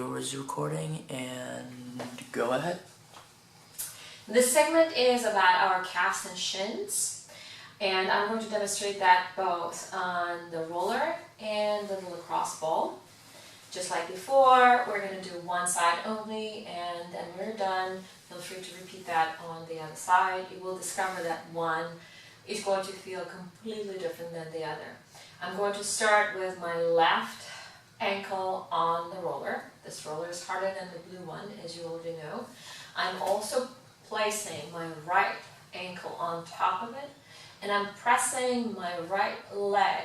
yours recording and go ahead. This segment is about our calves and shins, and I'm going to demonstrate that both on the roller and the lacrosse ball. Just like before, we're going to do one side only, and then we're done. Feel free to repeat that on the other side. You will discover that one is going to feel completely different than the other. I'm going to start with my left ankle on the roller. This roller is harder than the blue one, as you already know. I'm also placing my right ankle on top of it, and I'm pressing my right leg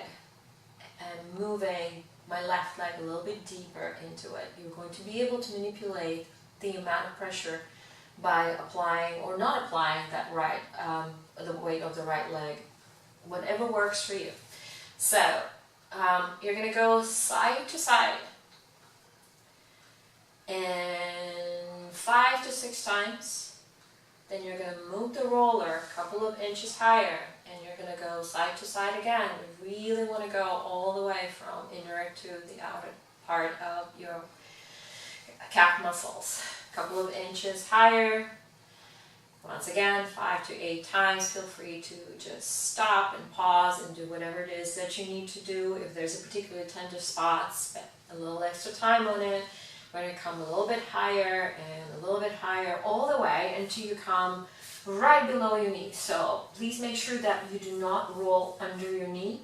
and moving my left leg a little bit deeper into it. You're going to be able to manipulate the amount of pressure by applying or not applying that the weight of the right leg, whatever works for you. So you're going to go side to side and 5 to 6 times. Then you're going to move the roller a couple of inches higher, and you're going to go side to side again. You really want to go all the way from inner to the outer part of your calf muscles. A couple of inches higher. Once again, 5 to 8 times. Feel free to just stop and pause and do whatever it is that you need to do. If there's a particularly tender spot, spend a little extra time on it. We're going to come a little bit higher and a little bit higher all the way until you come right below your knee. So please make sure that you do not roll under your knee,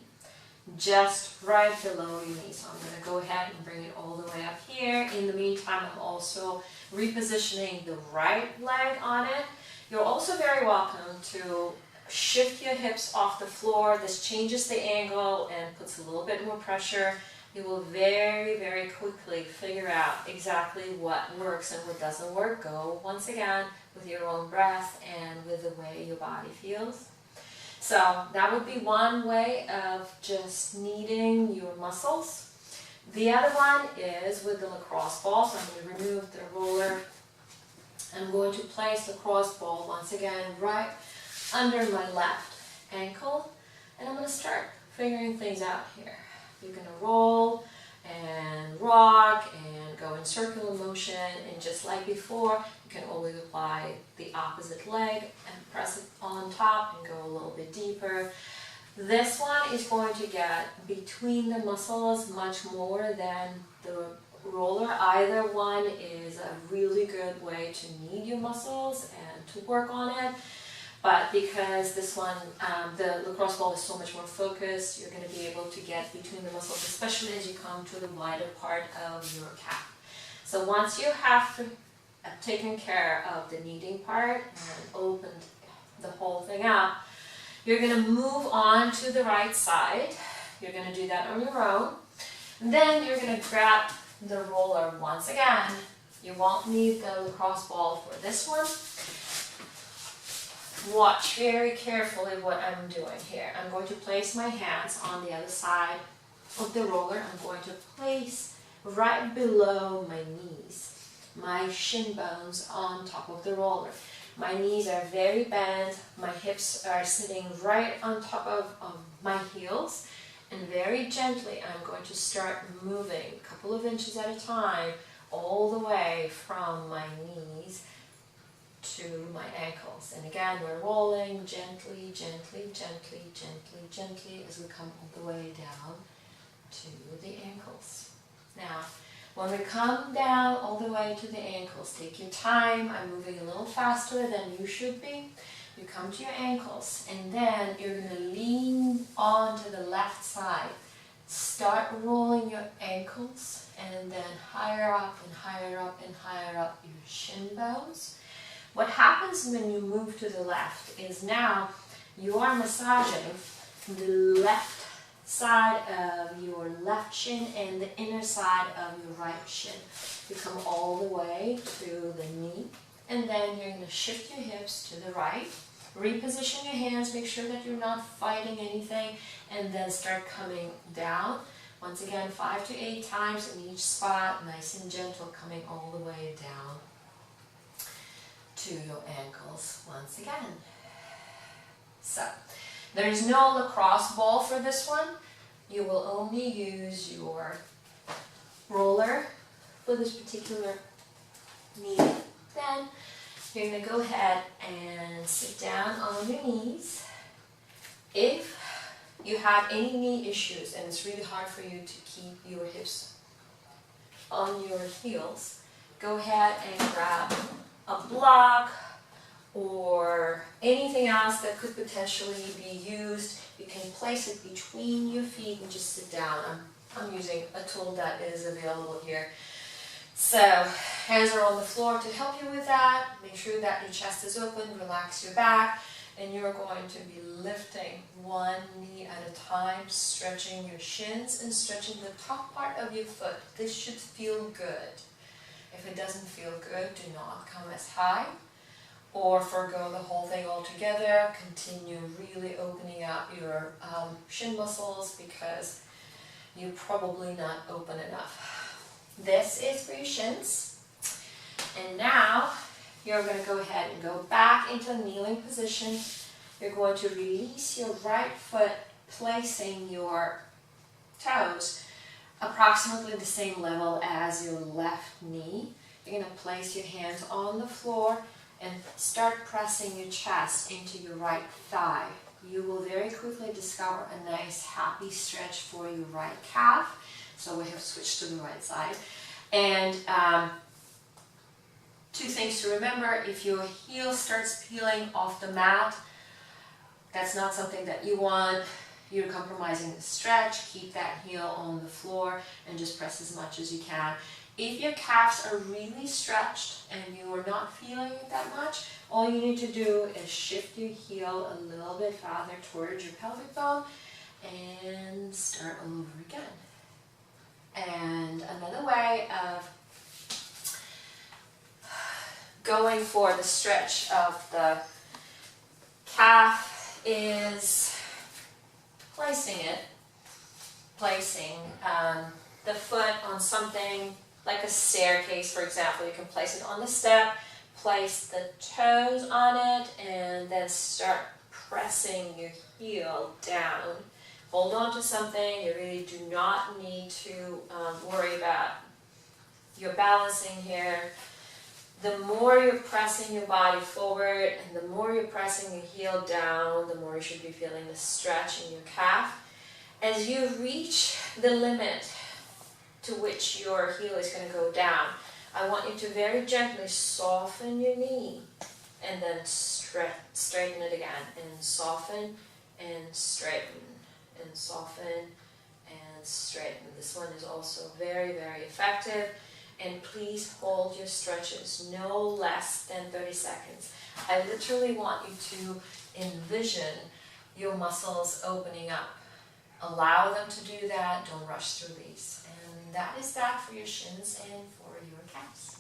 just right below your knee. So I'm going to go ahead and bring it all the way up here. In the meantime, I'm also repositioning the right leg on it. You're also very welcome to shift your hips off the floor. This changes the angle and puts a little bit more pressure. You will very, very quickly figure out exactly what works and what doesn't work. Go once again with your own breath and with the way your body feels. So that would be one way of just kneading your muscles. The other one is with the lacrosse ball. So I'm going to remove the roller. I'm going to place the lacrosse ball once again right under my left ankle, and I'm going to start figuring things out here. You're going to roll and rock and go in circular motion, and just like before, you can always apply the opposite leg and press it on top and go a little bit deeper. This one is going to get between the muscles much more than the roller. Either one is a really good way to knead your muscles and to work on it. But because this one, the lacrosse ball is so much more focused, you're going to be able to get between the muscles, especially as you come to the wider part of your calf. So once you have taken care of the kneading part and opened the whole thing up, you're going to move on to the right side. You're going to do that on your own. And then you're going to grab the roller once again. You won't need the lacrosse ball for this one. Watch very carefully what I'm doing here. I'm going to place my hands on the other side of the roller. I'm going to place right below my knees, my shin bones on top of the roller. My knees are very bent. My hips are sitting right on top of my heels. And very gently, I'm going to start moving a couple of inches at a time all the way from my knees to my ankles. And again, we're rolling gently, gently, gently, gently, gently as we come all the way down to the ankles. Now, when we come down all the way to the ankles, take your time. I'm moving a little faster than you should be. You come to your ankles, and then you're going to lean onto the left side. Start rolling your ankles, and then higher up and higher up and higher up your shin bones. What happens when you move to the left is now you are massaging the left side of your left shin and the inner side of your right shin. You come all the way to the knee, and then you're going to shift your hips to the right. Reposition your hands, make sure that you're not fighting anything, and then start coming down. Once again, 5 to 8 times in each spot, nice and gentle, coming all the way down to your ankles once again. So, there is no lacrosse ball for this one. You will only use your roller for this particular knee. Then you're going to go ahead and sit down on your knees. If you have any knee issues and it's really hard for you to keep your hips on your heels, go ahead and grab a block or anything else that could potentially be used. You can place it between your feet and just sit down. I'm using a tool that is available here. So hands are on the floor to help you with that. Make sure that your chest is open, relax your back, and you're going to be lifting one knee at a time, stretching your shins and stretching the top part of your foot. This should feel good. If it doesn't feel good, do not come as high or forgo the whole thing altogether. Continue really opening up your shin muscles because you're probably not open enough. This is for your shins. And now you're going to go ahead and go back into a kneeling position. You're going to release your right foot, placing your toes approximately the same level as your left knee. You're going to place your hands on the floor and start pressing your chest into your right thigh. You will very quickly discover a nice happy stretch for your right calf. So we have switched to the right side. And two things to remember: if your heel starts peeling off the mat, that's not something that you want. You're compromising the stretch. Keep that heel on the floor and just press as much as you can. If your calves are really stretched and you are not feeling it that much, all you need to do is shift your heel a little bit farther towards your pelvic bone and start all over again. And another way of going for the stretch of the calf is placing the foot on something like a staircase, for example. You can place it on the step, place the toes on it, and then start pressing your heel down. Hold on to something. You really do not need to worry about your balancing here. The more you're pressing your body forward and the more you're pressing your heel down, the more you should be feeling the stretch in your calf. As you reach the limit to which your heel is going to go down, I want you to very gently soften your knee and then straighten it again, and soften and straighten and soften and straighten. This one is also very, very effective. And please hold your stretches no less than 30 seconds. I literally want you to envision your muscles opening up. Allow them to do that. Don't rush through these. And that is that for your shins and for your calves.